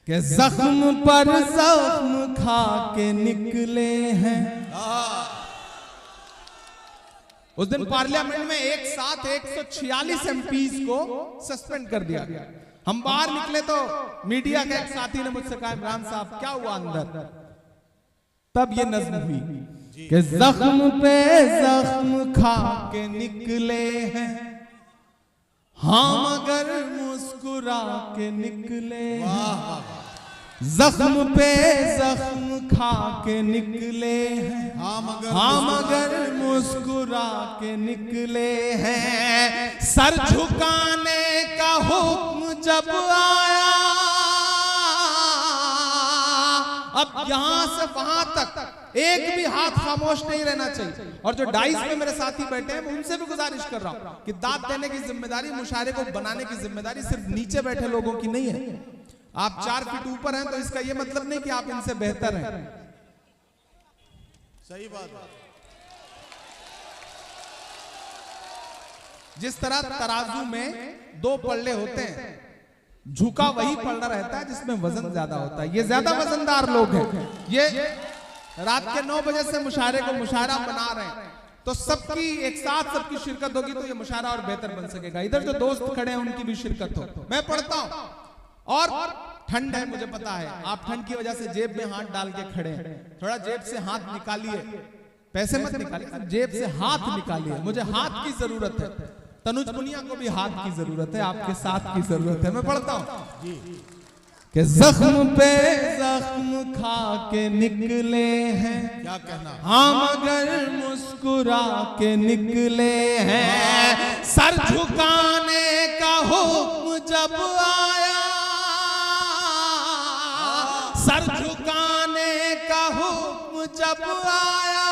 कि जख्म पर जख्म खा के निकले हैं। उस दिन पार्लियामेंट में एक साथ 146 एमपीज को सस्पेंड कर दिया गया। हम बाहर निकले तो मीडिया के एक साथी ने मुझसे कहा, इमरान साहब क्या हुआ अंदर? तब ये नज्म हुई कि जख्म पे जख्म खा के निकले हैं, हाँ मगर मुस्कुरा के निकले हैं। जख्म पे जख्म खा के निकले हैं, हाँ मगर मुस्कुरा के निकले हैं। सर झुकाने का हुक्म जब आया, अब यहां से वहां तक एक भी हाथ खामोश नहीं रहना चाहिए। और जो डाइस में मेरे साथी बैठे हैं, मैं उनसे भी गुजारिश कर रहा हूं कि दाद देने की जिम्मेदारी, मुशायरे को बनाने की जिम्मेदारी सिर्फ नीचे बैठे लोगों की नहीं है। आप 4 फीट ऊपर हैं तो इसका यह मतलब नहीं कि आप इनसे बेहतर हैं। सही बात। जिस तरह तराजू में 2 पल्ले होते हैं, झुका वही पल्ला रहता है जिसमें वजन ज्यादा होता है। ये ज्यादा वजनदार लोग हैं। ये रात के 9 बजे से मुशायरे को मुशायरा बना रहे हैं, तो सबकी एक साथ सबकी शिरकत होगी तो ये मुशायरा और बेहतर बन सकेगा। इधर जो दोस्त खड़े हैं उनकी भी शिरकत हो। मैं पढ़ता हूं और ठंड है, मुझे पता है आप ठंड की वजह से जेब में हाथ डाल के खड़े हैं। थोड़ा जेब से हाथ निकालिए, पैसे मत निकालिए, जेब से हाथ निकालिए। मुझे हाथ की जरूरत है, तनुज पुनिया को भी हाथ की जरूरत है, आपके साथ की जरूरत है। मैं पढ़ता हूं कि जख्म पे जख्म खा के निकले हैं, क्या कहना, हाँ मगर मुस्कुरा के निकले हैं। सर झुकाने का हुक्म जब आया, सर झुकाने का हुक्म जब आया,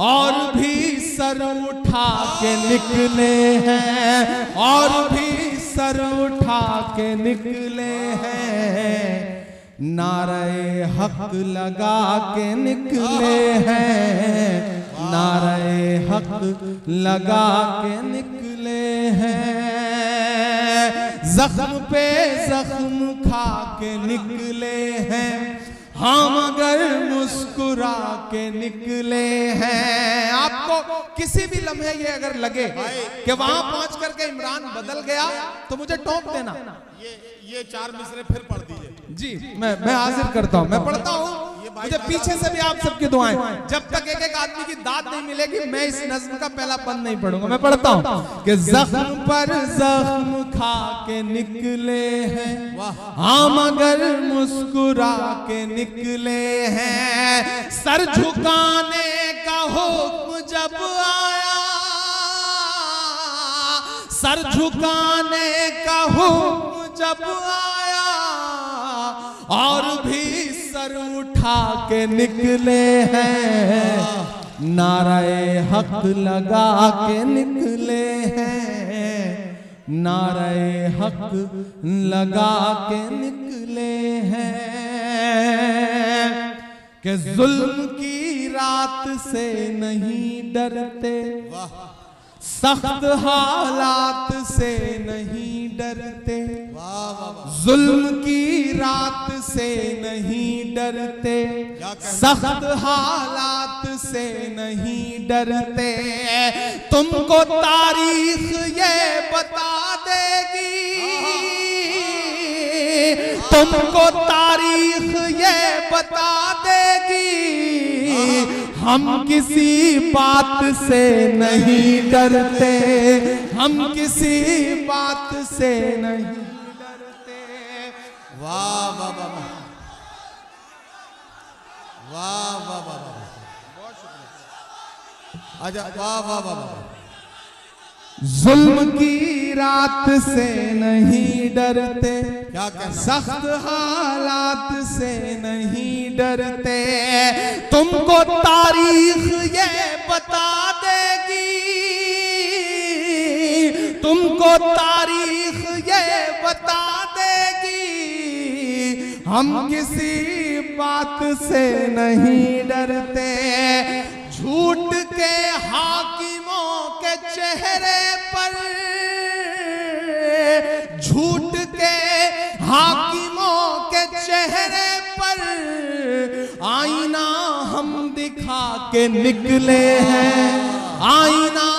और भी सर उठा के निकले हैं, और भी सर उठा के निकले हैं। नारे हक लगा के निकले हैं, नारे हक लगा के निकले हैं। जख्म पे जख्म खा के निकले हैं, हाँ मगर मुस्कुरा के निकले हैं। आपको किसी भी लम्हे ये अगर लगे कि वहां पहुंच करके इमरान बदल गया तो मुझे टोक देना। ये 4 मिसरे फिर पढ़ दीजिए जी। मैं हाजिर करता हूं, मैं पढ़ता हूं। मुझे पीछे से भी आप सबकी दुआएं। जब तक एक एक आदमी की दाद नहीं मिलेगी मैं इस नज्म का पहला बंद नहीं पढ़ूंगा। मैं पढ़ता हूं कि जख्म पर जख्म खा के निकले हैं, हाँ मगर मुस्कुरा के निकले हैं। सर झुकाने का हुक्म जब आया, सर झुकाने का हुक्म जब आया, और भी सर उठा के निकले हैं। नारे हक लगा के निकले हैं, नारे हक लगा के निकले हैं। कि जुल्म की रात से नहीं डरते, सख्त हालात से नहीं डरते, जुल्म की रात से नहीं डरते, सख्त हालात से नहीं डरते। तुमको तारीख ये बता देगी, तुमको तारीख ये बता देगी, हम किसी बात से नहीं डरते, हम किसी बात से नहीं डरते। वाह वाह वाह वाह वाह वाह, बहुत शुक्रिया। आजा, वाह वाह वाह वाह। जुल्म की रात से नहीं डरते, क्या कहना, सख्त हालात से नहीं डरते। तुमको तारीख ये बता देगी, तुमको तारीख ये बता देगी, हम किसी बात से नहीं डरते। झूठ के हाकिमों के चेहरे पर, झूठ के हाकिमों के चेहरे पर आईना हम दिखा के निकले हैं, आईना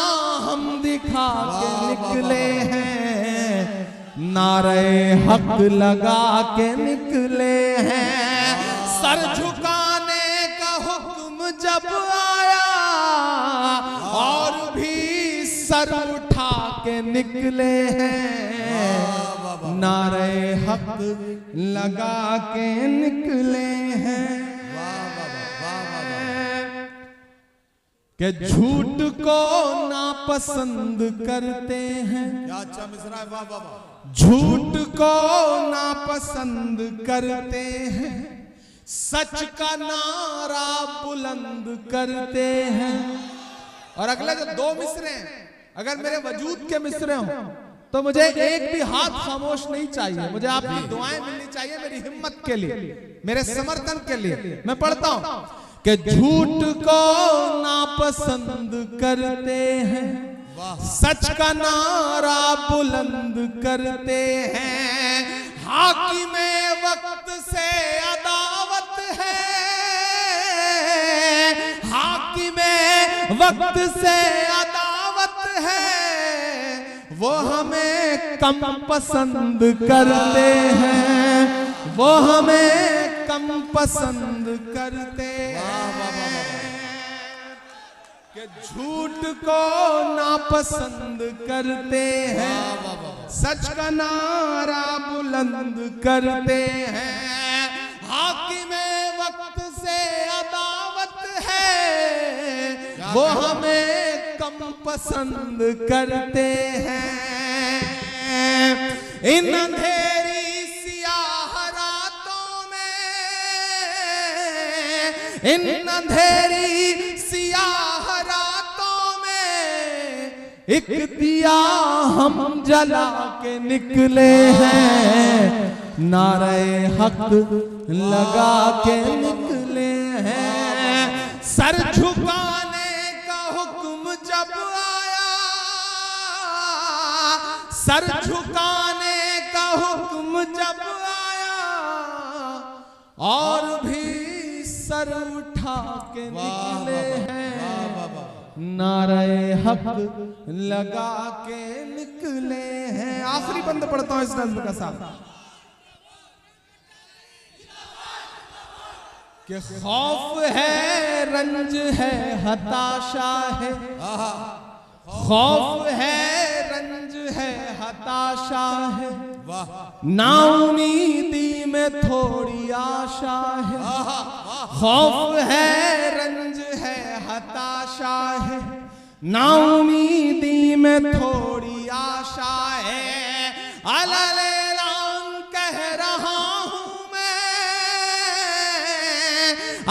हम दिखा के निकले हैं, नारे हक लगा के निकले हैं। सर झुकाने का हुक्म जब आया और भी सर उठा के निकले हैं, नारे हक लगा के निकले हैं। कि झूठ को नापसंद करते हैं, क्या अच्छा मिसरा है, वाह वाह वाह। झूठ को नापसंद करते हैं, सच का नारा बुलंद करते हैं। और अगले जो दो मिसरे हैं, अगर मेरे वजूद के मिसरे हों तो मुझे एक भी हाथ खामोश नहीं चाहिए, मुझे आपकी दुआएं मिलनी चाहिए मेरी हिम्मत के लिए, मेरे समर्थन के लिए। मैं पढ़ता हूं कि झूठ को नापसंद करते हैं, सच का नारा बुलंद करते हैं, हाकिमे वक्त से अदावत है, हाकिमे वक्त से अदावत है, वो हमें कम पसंद करते हैं, वो हमें कम पसंद करते हैं। कि झूठ को नापसंद करते हैं, सच का नारा बुलंद करते हैं, हाकिमे वक्त से अदावत है, वो हमें कम पसंद करते हैं। इन अंधेरी सियाह रातों में, इन अंधेरी सियाह रातों में एक दिया हम जला के निकले हैं, नारे हक लगा के निकले हैं। सर झुकाने का हुक्म जब आया, सर झुकाने का हुक्म जब आया और भी सर उठा के निकले हैं, नारे हक लगा के निकले हैं। आखिरी बंद पढ़ता हूं इस नज़्म का साथ कि खौफ है, रंज है, हताशा है, खौफ है, रंज है, हताशा है, नाउमीदी में थोड़ी आशा है। खौफ है, रंज है, हताशा है, नाउमीदी में थोड़ी आशा है। अलैलान कह रहा हूं मैं,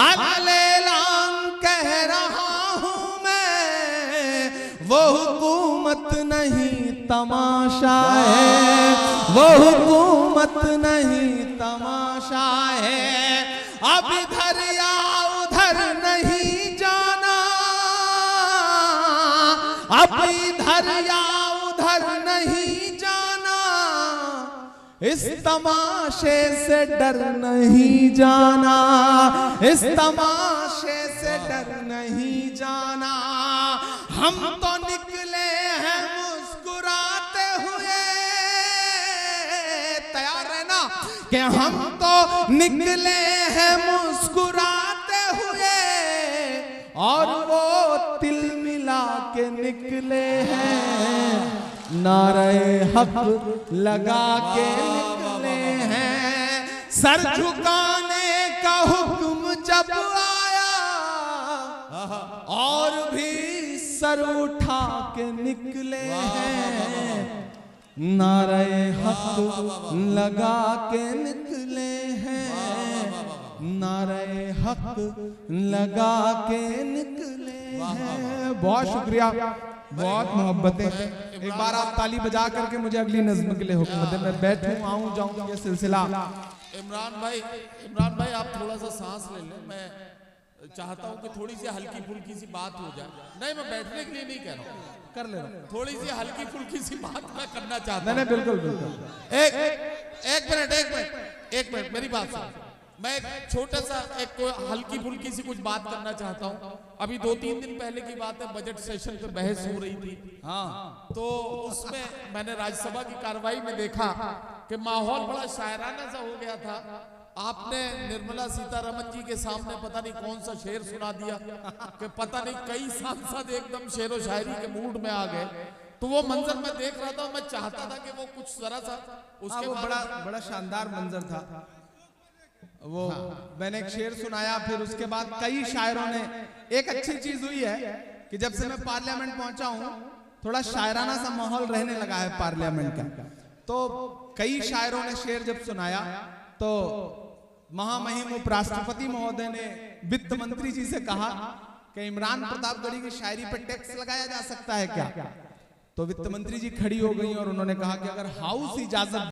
अलैलान कह रहा हूं मैं, वो हुकूमत नहीं तमाशा है, वो हुकूमत नहीं तमाशा है। अब इधर या उधर नहीं जाना, अब इधर या उधर नहीं जाना, इस तमाशे से डर नहीं जाना, इस तमाशे से डर नहीं जाना। हम तो निकले हैं मुस्कुराते हुए, तैयार है ना कि हम तो निकले हैं मुस्कुराते हुए और वो तिल मिला के निकले हैं, नारे हक लगा के निकले हैं। सर झुकाने का हुक्म जब आया और भी सर उठा के निकले हैं, नारे हक लगा के निकले हैं, नारे हक लगा के निकले हैं। बहुत शुक्रिया, बहुत मोहब्बतें। एक बार आप ताली बजा करके मुझे अगली नज़्म के लिए हुक्म दें, मैं बैठूं आऊं जाऊं ये सिलसिला। इमरान भाई आप थोड़ा सा सांस ले लें, मैं चाहता हूं कि थोड़ी सी हल्की फुल्की सी बात हो जाए। नहीं, मैं बैठने के लिए नहीं कह रहा हूं, कर ले रहा हूं। थोड़ी सी हल्की फुल्की सी बात मैं करना चाहता हूं। नहीं बिल्कुल बिल्कुल। एक मिनट एक मिनट मेरी बात सुन। मैं एक छोटा सा एक हल्की फुल्की सी कुछ बात करना चाहता हूँ। अभी 2-3 दिन पहले की बात है, बजट सेशन पे बहस हो रही थी। हाँ, तो उसमें मैंने राज्यसभा की कार्रवाई में देखा कि माहौल बड़ा शायराना सा हो गया था। आपने निर्मला सीतारमन जी के सामने पता नहीं कौन सा शेर सुना दिया कि पता नहीं कई सांसद एकदम शेरो शायरी के मूड में आ गए। तो वो मंजर मैं देख रहा था, मैं चाहता था कि वो कुछ जरा सा उसके वो बाद बड़ा शानदार मंजर था वो। मैंने एक शेर सुनाया, फिर उसके बाद कई शायरों ने। एक अच्छी चीज हुई है कि जब से मैं पार्लियामेंट पहुंचा हूं, थोड़ा शायराना सा माहौल रहने लगा है पार्लियामेंट का। तो कई शायरों ने शेर जब सुनाया तो महामहिम उपराष्ट्रपति महोदय ने वित्त मंत्री जी से कहा कि इमरान प्रतापगढ़ी की शायरी पर टैक्स लगाया जा सकता है क्या। तो वित्त मंत्री जी खड़ी हो गई और उन्होंने कहा कि अगर हाउस इजाजत